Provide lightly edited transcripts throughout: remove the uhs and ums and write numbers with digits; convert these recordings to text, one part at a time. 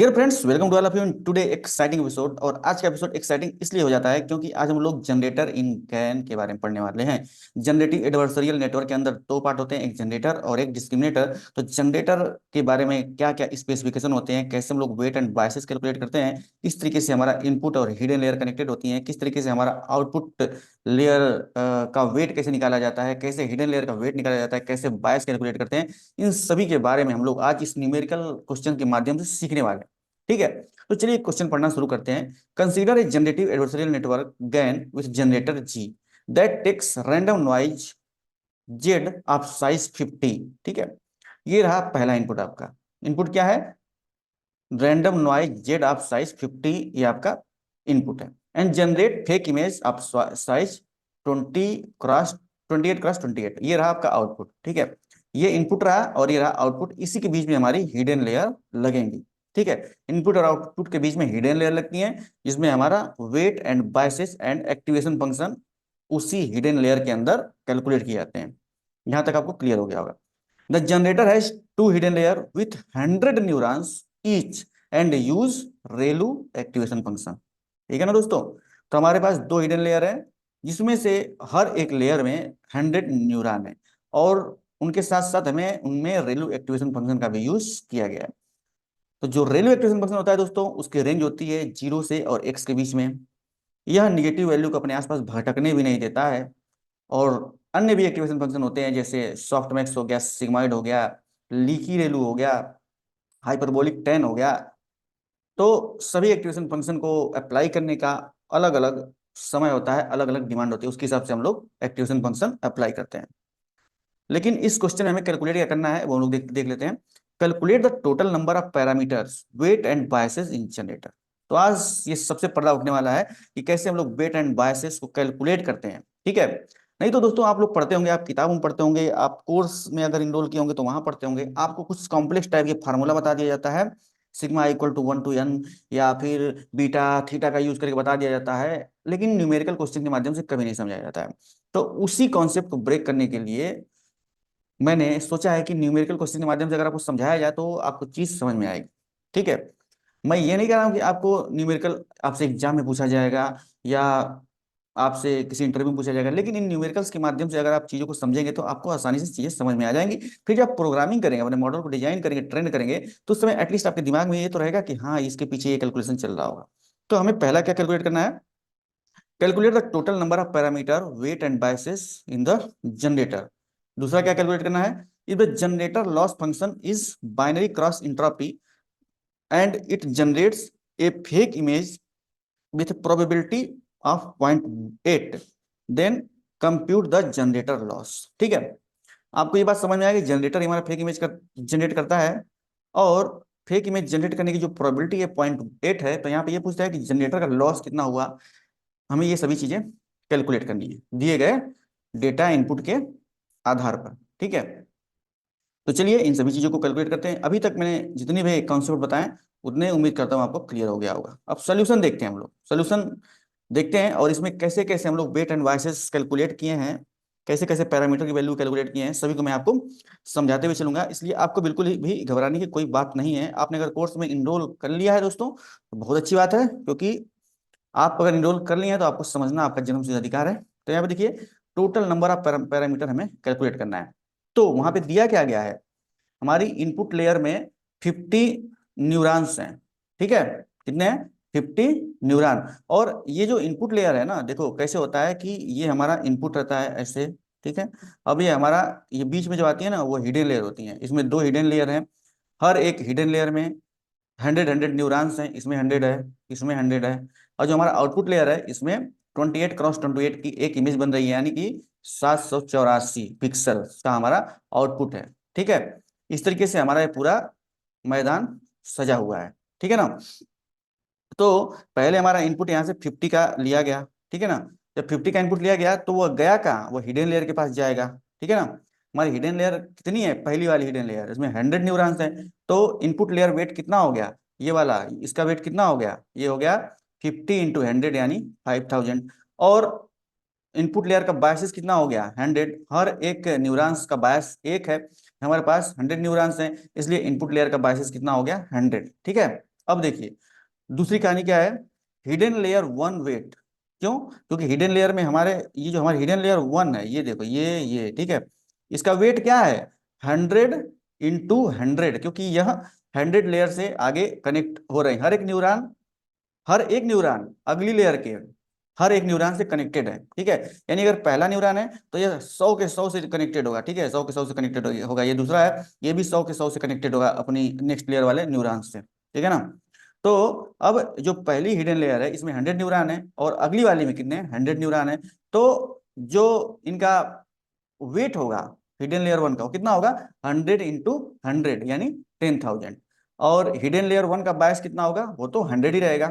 Dear friends, welcome to all of you in today exciting episode. और आज का episode exciting इसलिए हो जाता है क्योंकि आज हम लोग जनरेटर इन गैन के बारे में पढ़ने वाले हैं। जनरेटिव एडवर्सरियल नेटवर्क के अंदर दो पार्ट होते हैं, एक जनरेटर और एक डिस्क्रिमिनेटर। तो जनरेटर के बारे में क्या क्या स्पेसिफिकेशन होते हैं, कैसे हम लोग वेट एंड बायसेस कैलकुलेट करते हैं, किस तरीके से हमारा इनपुट और हिडन लेयर कनेक्टेड होती हैं, किस तरीके से हमारा आउटपुट लेयर का वेट कैसे निकाला जाता है, कैसे हिडन लेयर का वेट निकाला जाता है, कैसे बायस कैलकुलेट करते हैं, इन सभी के बारे में हम लोग आज इस न्यूमेरिकल क्वेश्चन के माध्यम से सीखने वाले हैं। ठीक है, तो चलिए क्वेश्चन पढ़ना शुरू करते हैं। Consider a generative adversarial network GAN with generator G that takes random noise Z of size 50। ठीक है, ये रहा पहला इनपुट। आपका इनपुट क्या है? Random noise Z of size 50, ये आपका इनपुट है। And generate fake image of size 20 cross 28, ये रहा आपका आउटपुट। ठीक है, ये इनपुट रहा और ये रहा आउटपुट। इसी के बीच में हमारी हिडन लेयर लगेंगी। ठीक है, इनपुट और आउटपुट के बीच में हिडन लेयर लगती है, जिसमें हमारा weight and biases and activation function उसी हिडन लेयर के अंदर कैलकुलेट किए जाते हैं। यहां तक आपको क्लियर हो गया होगा। The generator has two hidden layer with 100 neurons each and use ReLU activation function. ठीक है ना दोस्तों? तो हमारे पास दो हिडन लेयर है, जिसमें से हर एक लेयर में 100 न्यूरॉन है, और उनके साथ साथ हमें उनमें रेलू एक्टिवेशन फंक्शन का भी यूज किया गया है। तो जो रेलवे एक्टिवेशन फंक्शन होता है दोस्तों, उसकी रेंज होती है 0 से और x के बीच में। यह निगेटिव वैल्यू को अपने आसपास भटकने भी नहीं देता है। और अन्य भी एक्टिवेशन फंक्शन होते हैं, जैसे सॉफ्टमैक्स हो गया, सिग्माइड हो गया, लीकी रेलू हो गया, हाइपरबोलिक 10 हो गया। तो सभी एक्टिवेशन फंक्शन को अप्लाई करने का अलग अलग समय होता है, अलग अलग डिमांड होती है, उसके हिसाब से हम लोग एक्टिवेशन फंक्शन अप्लाई करते हैं। लेकिन इस क्वेश्चन में हमें कैलकुलेट क्या करना है वो हम लोग देख लेते हैं। Calculate the total number of parameters weight and biases in generator. तो आज ये सबसे पर्दा उठने वाला है कि कैसे हम लोग वेट एंड बायसेस को कैलकुलेट करते हैं। ठीक है, नहीं तो दोस्तों आप लोग पढ़ते होंगे, आप किताब में पढ़ते होंगे, आप कोर्स में अगर इनरोल किए होंगे तो वहां पढ़ते होंगे, आपको कुछ कॉम्प्लेक्स टाइप के फार्मूला बता दिया जाता है, sigma equal to 1 to n, या फिर बीटा थीटा का यूज करके बता दिया जाता है। लेकिन न्यूमेरिकल क्वेश्चन के माध्यम से कभी नहीं समझाया जाता है। तो उसी कॉन्सेप्ट को ब्रेक करने के लिए मैंने सोचा है कि न्यूमेरिकल क्वेश्चन के माध्यम से अगर आपको समझाया जाए तो आपको चीज समझ में आएगी। ठीक है, मैं ये नहीं कह रहा हूँ कि आपको न्यूमेरिकल आपसे एग्जाम में पूछा जाएगा या आपसे किसी इंटरव्यू में पूछा जाएगा, लेकिन इन न्यूमेरिकल्स के माध्यम से अगर आप चीजों को समझेंगे तो आपको आसानी से चीजें समझ में आ जाएंगी। फिर जब आप प्रोग्रामिंग करेंगे, अपने मॉडल को डिजाइन करेंगे, ट्रेंड करेंगे, तो उस समय एटलीस्ट आपके दिमाग में ये तो रहेगा कि हाँ, इसके पीछे ये कैलकुलेशन चल रहा होगा। तो हमें पहला क्या कैलकुलेट करना है? Calculate the total number of parameter weight and biases in the generator. दूसरा क्या कैलकुलेट करना है? If the generator loss function is binary cross entropy and it generates a fake image with probability of 0.8, then compute the generator loss. ठीक है, आपको ये बात समझ में आएगी, जनरेटर हमारा फेक इमेज जनरेट करता है, और फेक इमेज जनरेट करने की जो प्रोबेबिलिटी है 0.8 है। तो यहाँ पे ये पूछता है कि जनरेटर का लॉस कितना हुआ। हमें ये सभी चीजें कैलकुलेट करनी है दिए गए डेटा इनपुट के आधार पर। ठीक है, तो चलिए इन सभी चीजों को कैलकुलेट करते हैं। अभी तक मैंने जितने भी कॉन्सेप्ट बताए उतने उम्मीद करता हूँ आपको क्लियर हो गया होगा। अब सोल्यूशन देखते हैं, हम लोग सोल्यूशन देखते हैं, और इसमें कैसे कैसे हम लोग वेट एंड वाइसेस कैलकुलेट किए हैं, कैसे कैसे पैरामीटर की वैल्यू कैलकुलेट किए हैं, सभी को मैं आपको समझाते हुए चलूंगा। इसलिए आपको बिल्कुल भी घबराने की कोई बात नहीं है। आपने अगर कोर्स में इनरोल कर लिया है दोस्तों तो बहुत अच्छी बात है, क्योंकि आप अगर इनरोल कर लिए हैं तो आपको समझना आपका जन्मसिद्ध अधिकार है। तो यहाँ पे देखिए, टोटल नंबर ऑफ पैरामीटर हमें कैलकुलेट करना है। तो वहां पे दिया क्या गया है? हमारी इनपुट लेयर में 50 न्यूरॉन्स हैं। ठीक है, कितने हैं? 50 न्यूरॉन। और ये जो इनपुट लेयर है ना, देखो कैसे होता है कि ये हमारा इनपुट रहता है ऐसे। ठीक है, अब ये हमारा, ये बीच में जो आती है ना, वो हिडन लेयर होती है। इसमें दो हिडन लेयर हैं, हर एक हिडन लेयर में 100 न्यूरॉन्स हैं, इसमें 100 है, इसमें 100 है। और जो हमारा आउटपुट लेयर है, इसमें 28 क्रॉस 28 की एक इमेज बन रही है, यानी कि 784 पिक्सल का हमारा आउटपुट है। ठीक है, इस तरीके से हमारा ये पूरा मैदान सजा हुआ है। ठीक है ना? तो पहले हमारा इनपुट यहाँ से 50 का लिया गया। ठीक है ना? जब 50 का इनपुट लिया गया तो वो गया कहाँ? वो हिडन लेयर के पास जाएगा। ठीक है ना? हमारी हिडन लेयर कितनी है? पहली वाली हिडन लेयर, इसमें 100 न्यूरॉन्स है। तो इनपुट लेयर वेट कितना हो गया? ये वाला, इसका वेट कितना हो गया? ये हो गया 50 × 100 यानी 5000। और इनपुट लेयर का बायसेस कितना हो गया? 100। हर एक न्यूरॉन्स का बायस एक है, हमारे पास 100 न्यूरॉन्स हैं, इसलिए इनपुट लेयर का बायसेस कितना हो गया? 100। ठीक है, अब देखिए दूसरी कहानी क्या है, हिडन लेयर वन वेट। क्यों? क्योंकि हिडन लेयर में हमारे, ये जो हमारे हिडन लेयर वन है, ये देखो ये ठीक है, इसका वेट क्या है, 100 × 100, क्योंकि यह 100 लेयर से आगे कनेक्ट हो रहे हैं। हर एक न्यूरॉन अगली लेयर के हर एक न्यूरॉन से कनेक्टेड है, ठीक है। यानी अगर पहला न्यूरॉन है तो ये 100 के 100 से कनेक्टेड होगा, ठीक है, 100 के 100 से कनेक्टेड होगा। ये दूसरा है, ये भी 100 के 100 से कनेक्टेड होगा अपनी नेक्स्ट लेयर वाले न्यूरॉन से, ठीक है ना। तो अब जो पहली हिडन लेयर है इसमें 100 न्यूरॉन है, और अगली वाली में कितने, 100 न्यूरॉन है। तो जो इनका वेट होगा हिडन लेयर वन का, वो कितना होगा, 100 × 100 यानी 10,000। और हिडन लेयर वन का बायस कितना होगा, वो तो 100 ही रहेगा,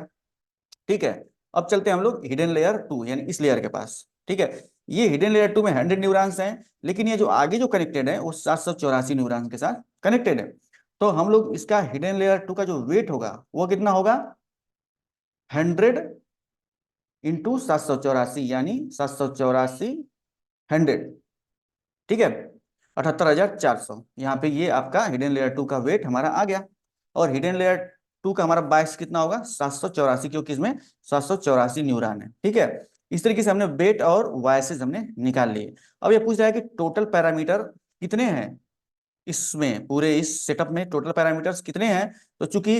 ठीक है। अब चलते हैं हम लोग हिडन लेयर टू यानी इस लेयर के पास, ठीक है। ये हिडन लेयर टू में 100 न्यूरॉन्स हैं, लेकिन ये जो आगे जो कनेक्टेड है वो 784 न्यूरॉन्स के साथ कनेक्टेड है। तो हम लोग इसका हिडन लेयर टू का जो वेट होगा वो कितना होगा, 100 × 784 यानी 784 100, ठीक है, 78,400। यहाँ पे ये आपका हिडन लेयर टू का वेट हमारा आ गया। और हिडन लेयर टू का हमारा बायस कितना होगा, 784, क्योंकि इसमें 784 न्यूरॉन है, ठीक है। इस तरीके से हमने वेट और वायसेस हमने निकाल लिए। अब ये पूछ रहा है कि टोटल पैरामीटर कितने हैं इसमें, पूरे इस सेटअप में टोटल पैरामीटर्स कितने हैं। तो चूंकि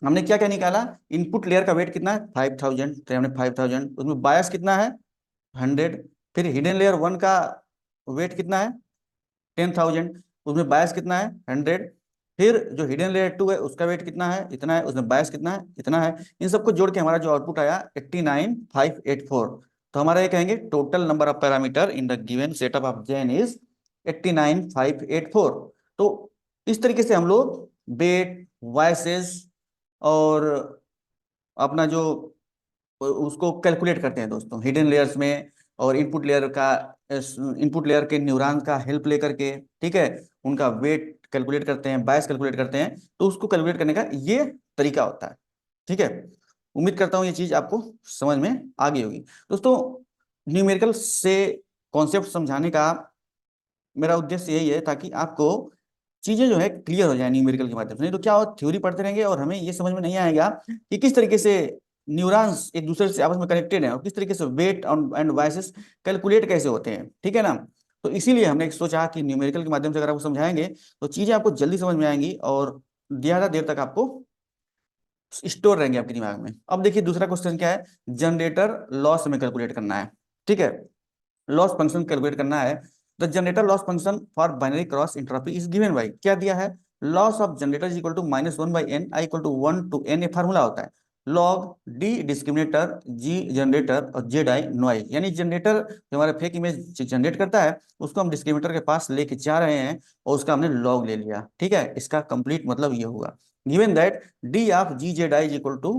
हमने क्या क्या निकाला, इनपुट लेयर का वेट कितना है 5,000, तो हमने 5,000, उसमें बायस कितना है 100, फिर हिडन लेयर वन का वेट कितना है 10,000, उसमें बायस कितना है 100, फिर जो हिडन लेयर टू है उसका वेट कितना है इतना है, उसमें बायस कितना है इतना है। इन सबको जोड़ के हमारा जो आउटपुट आया 89,584। तो हमारा ये कहेंगे total number of parameter in the given setup of gen is 89,584। तो इस तरीके से हम लोग वेट, वायसेस और अपना जो उसको कैलकुलेट करते हैं दोस्तों हिडन लेयर्स में, और इनपुट लेयर के न्यूरॉन का हेल्प लेकर के, ठीक है, उनका वेट कैलकुलेट करते हैं, बायस कैलकुलेट करते हैं। तो उसको कैलकुलेट करने का ये तरीका होता है, ठीक है। उम्मीद करता हूँ ये चीज आपको समझ में आ गई होगी दोस्तों। न्यूमेरिकल से कॉन्सेप्ट समझाने का मेरा उद्देश्य यही है, ताकि आपको चीजें जो है क्लियर हो जाए न्यूमेरिकल के माध्यम से। नहीं तो क्या हो, थ्योरी पढ़ते रहेंगे और हमें ये समझ में नहीं आएगा कि किस तरीके से न्यूरॉन्स एक दूसरे से आपस में कनेक्टेड हैं और किस तरीके से वेट एंड वायसेस कैलकुलेट कैसे होते हैं, ठीक है ना। तो इसीलिए हमने सोचा कि न्यूमेरिकल के माध्यम से अगर आपको समझाएंगे तो चीजें आपको जल्दी समझ में आएंगी और ज्यादा देर तक आपको स्टोर रहेंगे आपके दिमाग में। अब देखिए दूसरा क्वेश्चन क्या है, जनरेटर लॉस हमें कैलकुलेट करना है, ठीक है, लॉस फंक्शन कैलकुलेट करना है। The generator loss function for binary cross entropy is given by, क्या दिया है, loss of generator is equal to -1/n, i equal to 1 to n। ये फार्मूला होता है log D discriminator G generator और Z I noise. यानी generator जो हमारा फेक इमेज जनरेट करता है उसको हम डिस्क्रिमिनेटर के पास लेके जा रहे हैं और उसका हमने लॉग ले लिया, ठीक है। इसका कंप्लीट मतलब ये होगा, given that D of G Z I is equal to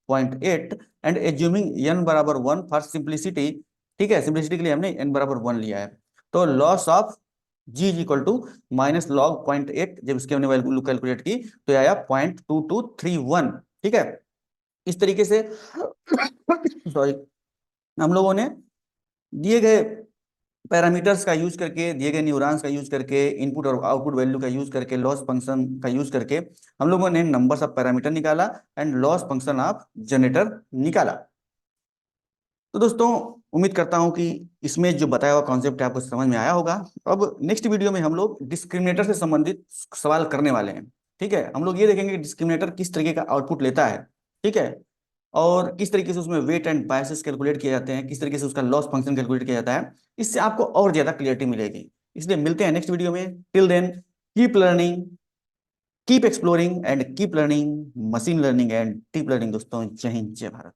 0.8 and assuming n बराबर 1 फॉर सिंप्लिसिटी, ठीक है, सिंप्लिसिटी के लिए हमने n बराबर 1 लिया है। तो loss of g is equal to minus log 0.8, जब इसके हमने वैल्यू कैलकुलेट की तो आया 0.2231, ठीक है। इस तरीके से सॉरी, हम लोगों ने दिए गए पैरामीटर्स का यूज करके, दिए गए न्यूरॉन्स का यूज करके, इनपुट और आउटपुट वैल्यू का यूज करके, लॉस फंक्शन का यूज करके हम लोगों ने नंबर्स ऑफ पैरामीटर निकाला and loss function of generator निकाला। तो दोस्तों उम्मीद करता हूं कि इसमें जो बताया हुआ कॉन्सेप्ट है आपको समझ में आया होगा। अब नेक्स्ट वीडियो में हम लोग डिस्क्रिमिनेटर से संबंधित सवाल करने वाले हैं, ठीक है। हम लोग ये देखेंगे कि डिस्क्रिमिनेटर किस तरीके का आउटपुट लेता है, ठीक है, और किस तरीके से उसमें वेट एंड बायसेस कैलकुलेट किए जाते हैं, किस तरीके से उसका लॉस फंक्शन कैलकुलेट किया जाता है। इससे आपको और ज्यादा क्लियरिटी मिलेगी। इसलिए मिलते हैं नेक्स्ट वीडियो में। Till then keep learning, keep exploring and keep learning machine learning and deep learning. दोस्तों जय हिंद, जय भारत।